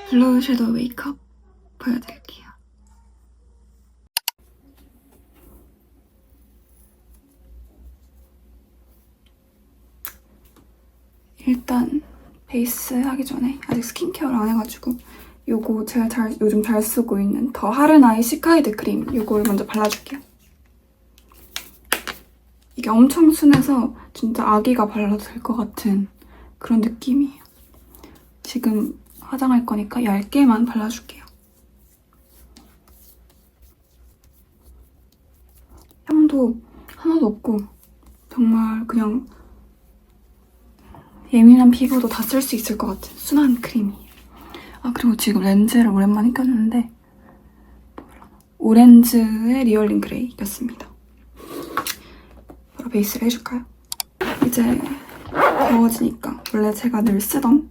블루 섀도우 메이크업 보여드릴게요. 일단 베이스 하기 전에 아직 스킨케어를 안 해가지고 요거 제가 요즘 잘 쓰고 있는 더 하르나의 시카이드 크림 요걸 먼저 발라줄게요. 이게 엄청 순해서 진짜 아기가 발라도 될 것 같은 그런 느낌이에요. 지금 화장할 거니까 얇게만 발라줄게요. 향도 하나도 없고 정말 그냥 예민한 피부도 다 쓸 수 있을 것 같은 순한 크림이에요. 아, 그리고 지금 렌즈를 오랜만에 꼈는데 오렌즈의 리얼링 그레이 꼈습니다. 바로 베이스를 해줄까요? 이제 더워지니까 원래 제가 늘 쓰던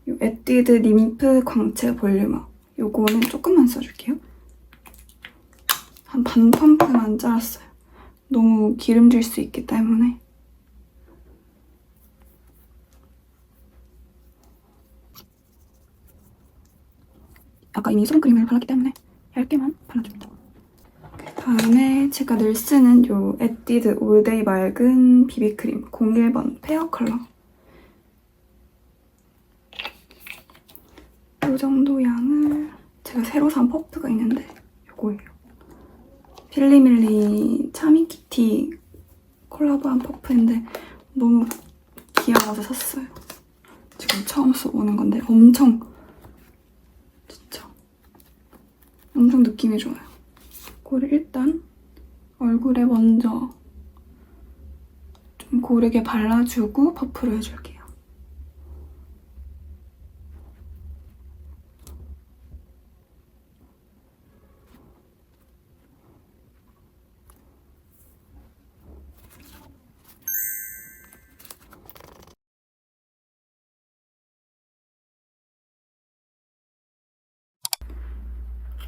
이 에뛰드 림프 광채 볼륨업 요거는 조금만 써줄게요. 한 반 펌프만 짜랐어요. 너무 기름질 수 있기 때문에. 아까 이미 수분크림을 발랐기 때문에 얇게만 발라줍니다. 다음에 제가 늘 쓰는 요 에뛰드 올데이 맑은 비비크림 01번 페어 컬러. 이 정도 양을 제가 새로 산 퍼프가 있는데 요거예요. 필리밀리 차미키티 콜라보한 퍼프인데 너무 귀여워서 샀어요. 지금 처음 써보는 건데 엄청 느낌이 좋아요. 이거를 일단 얼굴에 먼저 좀 고르게 발라주고 퍼프를 해줄게요.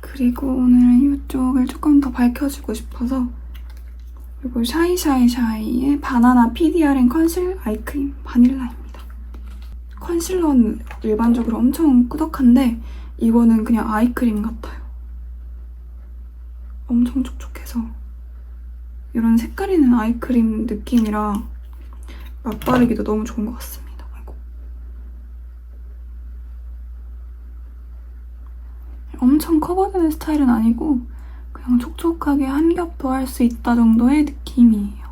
그리고 오늘은 이쪽을 조금 더 밝혀주고 싶어서 이거 샤이샤이샤이의 바나나 PDRN 컨실 아이크림 바닐라입니다. 컨실러는 일반적으로 엄청 꾸덕한데 이거는 그냥 아이크림 같아요. 엄청 촉촉해서 이런 색깔 있는 아이크림 느낌이라 맛바르기도 너무 좋은 것 같습니다. 엄청 커버되는 스타일은 아니고 그냥 촉촉하게 한 겹 더 할 수 있다 정도의 느낌이에요.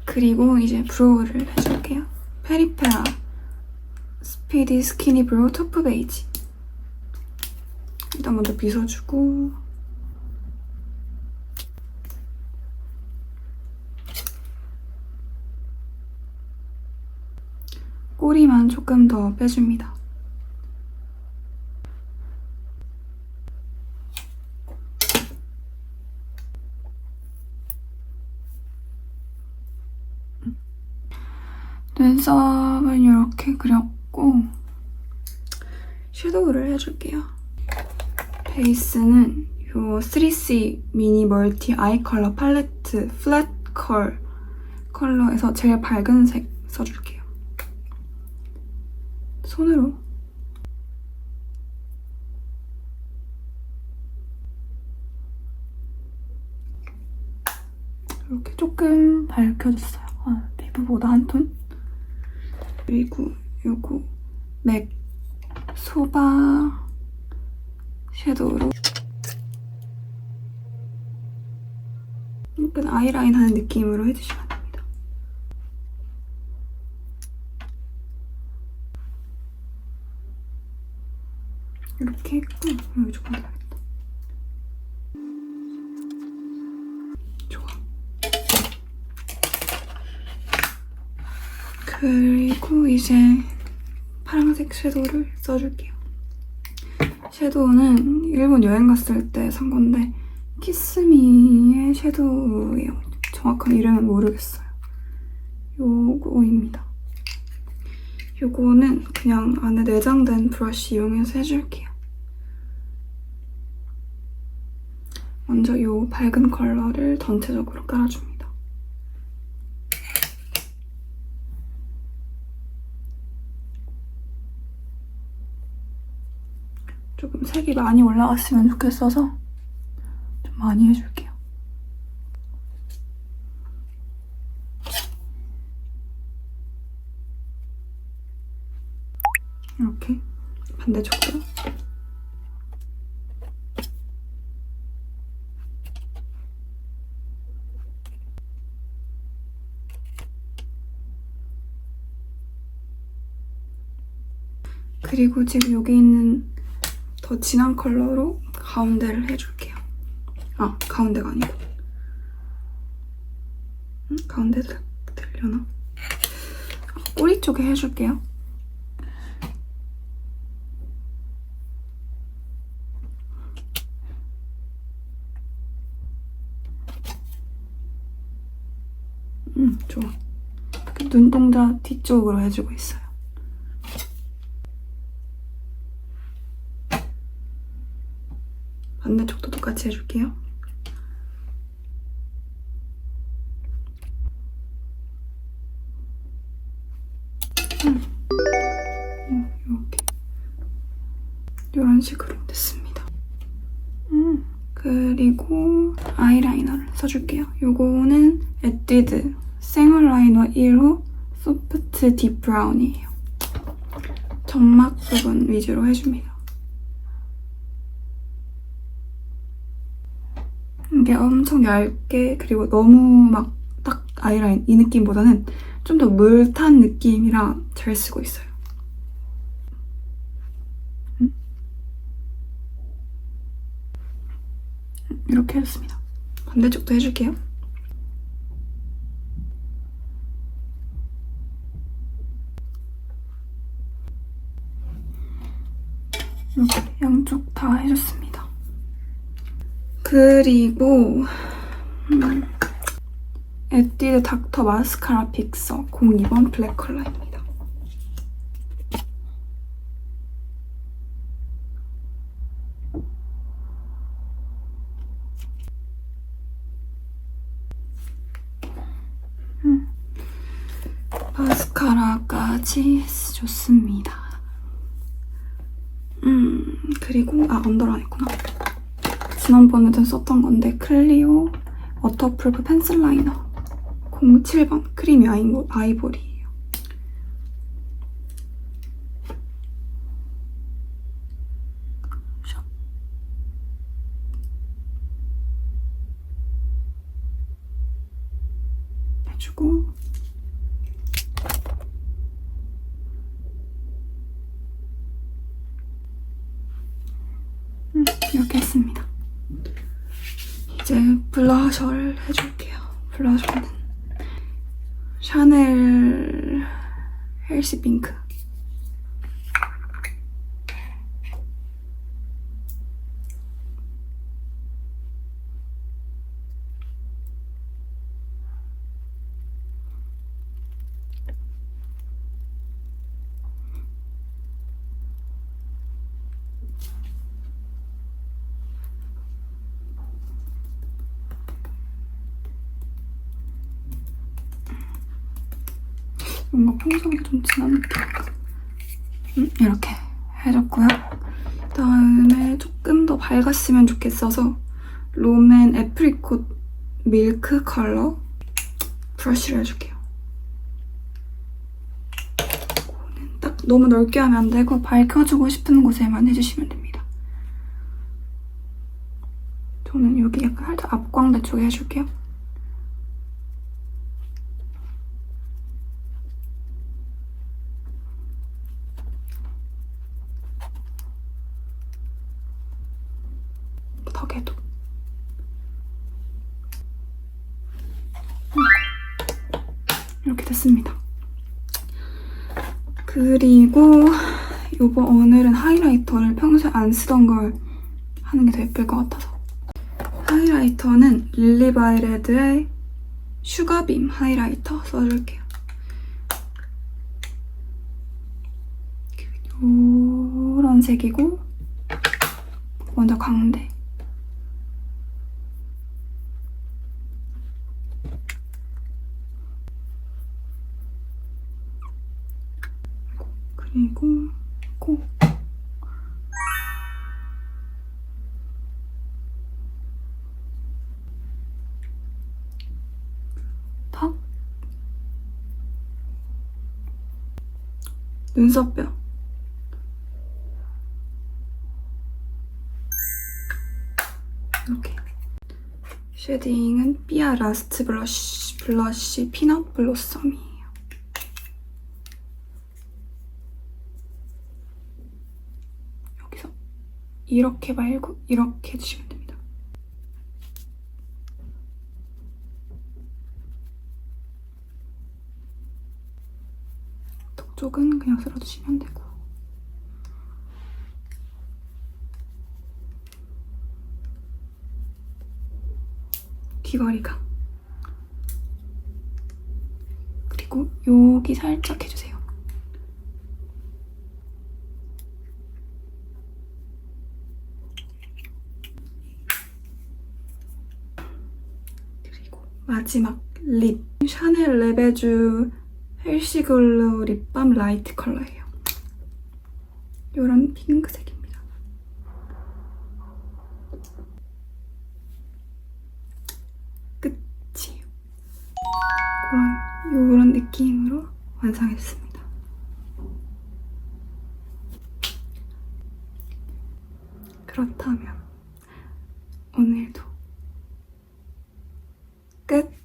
그리고 이제 브로우를 해줄게요. 페리페라 스피디 스키니 브로우 토프 베이지. 일단 먼저 빗어주고 꼬리만 조금 더 빼줍니다. 눈썹은 이렇게 그렸고 섀도우를 해줄게요. 베이스는 이 3C 미니 멀티 아이 컬러 팔레트 플랫 컬러에서 제일 밝은 색 써줄게요. 손으로 이렇게 조금 밝혀줬어요. 피부보다 한 톤. 그리고 요거 맥 소바 섀도우로 약간 아이라인 하는 느낌으로 해주시면 됩니다. 이렇게 했고 여기 조금 더 하겠다. 좋아. 그리고 이제 파란색 섀도우를 써줄게요. 섀도우는 일본 여행 갔을 때 산 건데 키스미의 섀도우예요. 정확한 이름은 모르겠어요. 요거입니다. 요거는 그냥 안에 내장된 브러쉬 이용해서 해줄게요. 먼저 이 밝은 컬러를 전체적으로 깔아줍니다. 조금 색이 많이 올라갔으면 좋겠어서 좀 많이 해줄게요. 이렇게 반대쪽도. 그리고 지금 여기 있는 더 진한 컬러로 가운데를 해줄게요. 아, 가운데가 아니고. 가운데 들려나? 꼬리 쪽에 해줄게요. 좋아. 눈동자 뒤쪽으로 해주고 있어요. 반대쪽도 똑같이 해줄게요. 이렇게 이런 식으로 됐습니다. 그리고 아이라이너를 써줄게요. 요거는 에뛰드 생얼라이너 1호 소프트 딥 브라운이에요. 점막 부분 위주로 해줍니다. 이게 엄청 얇게, 그리고 너무 막 딱 아이라인 이 느낌보다는 좀 더 물탄 느낌이라 잘 쓰고 있어요. 이렇게 했습니다. 반대쪽도 해줄게요. 이렇게 양쪽 다 해줬습니다. 그리고 에뛰드 닥터 마스카라 픽서 02번 블랙 컬러입니다. 마스카라까지 좋습니다. 그리고 언더라인 했구나. 지난번에도 썼던 건데 클리오 워터프루프 펜슬 라이너 07번 크리미 아이보리예요. 해주고 이렇게 했습니다. 이제 블러셔를 해줄게요. 블러셔는 샤넬 헬시 핑크. 뭔가 평소보다 좀 진한 느낌. 이렇게 해줬고요. 그다음에 조금 더 밝았으면 좋겠어서 롬앤 애프리콧 밀크 컬러 브러쉬를 해줄게요. 딱 너무 넓게 하면 안 되고 밝혀주고 싶은 곳에만 해주시면 됩니다. 저는 여기 약간 살짝 앞광대 쪽에 해줄게요. 턱에도. 이렇게 됐습니다. 그리고 오늘은 하이라이터를 평소에 안 쓰던 걸 하는 게 더 예쁠 것 같아서. 하이라이터는 릴리바이레드의 슈가빔 하이라이터 써줄게요. 이런 색이고 먼저 가운데 턱, 눈썹뼈, 이렇게. 쉐딩은 삐아 라스트 블러쉬 피넛 블로썸이에요. 여기서 이렇게 말고 이렇게 해주시면 됩니다. 턱 쪽은 그냥 쓸어주시면 되고. 귀걸이가. 그리고 여기 살짝 해주세요. 그리고 마지막 립. 샤넬 레베쥬 헬시글로 립밤 라이트 컬러예요. 이런 핑크색입니다. 끝이에요. 이런 느낌으로 완성했습니다. 그렇다면 오늘도 끝!